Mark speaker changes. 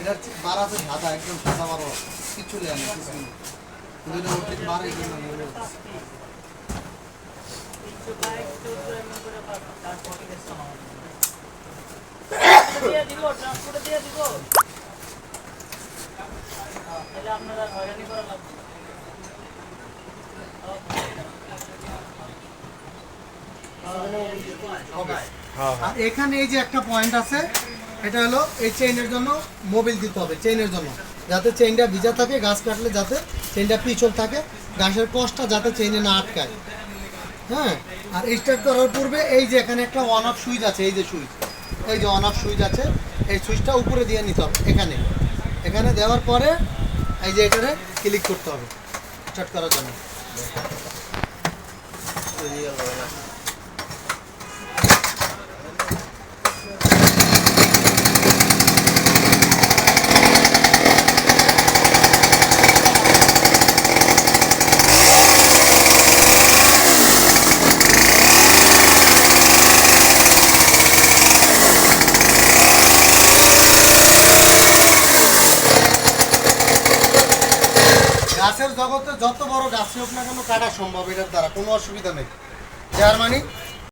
Speaker 1: এটা বাড়াতে সাদা একদম সাদা বারো কিছু নেই কিছু নেই কিন্তু এটা ওটি বাড়ে জন্য মনে হচ্ছে
Speaker 2: দিয়ে দিব ট্রান্সপোর্টে দিয়ে দিব তাহলে আপনারা হয়রানি করা লাগবে
Speaker 1: আর এখানে এই যে একটা পয়েন্ট আছে এটা হলো এই চেইনের জন্য মোবিল দিতে হবে চেইনের জন্য যাতে চেইনটা ভিজা থাকে গাছ কাটলে যাতে চেইনটা পিছল থাকে গাছের কষ্টটা যাতে চেইনে না আটকায় হ্যাঁ আর স্টার্ট করার পূর্বে এই যে এখানে একটা অন অফ সুইচ আছে এই যে সুইচ এই যে অন অফ সুইচ আছে এই সুইচটা উপরে দিয়ে নিতে হবে এখানে এখানে দেওয়ার পরে এই যে এখানে ক্লিক করতে হবে স্টার্ট করার জন্য গাছের জগতে যত বড় গাছই হোক না কেন কাটা সম্ভব এটার দ্বারা কোনো অসুবিধা নেই জার্মানি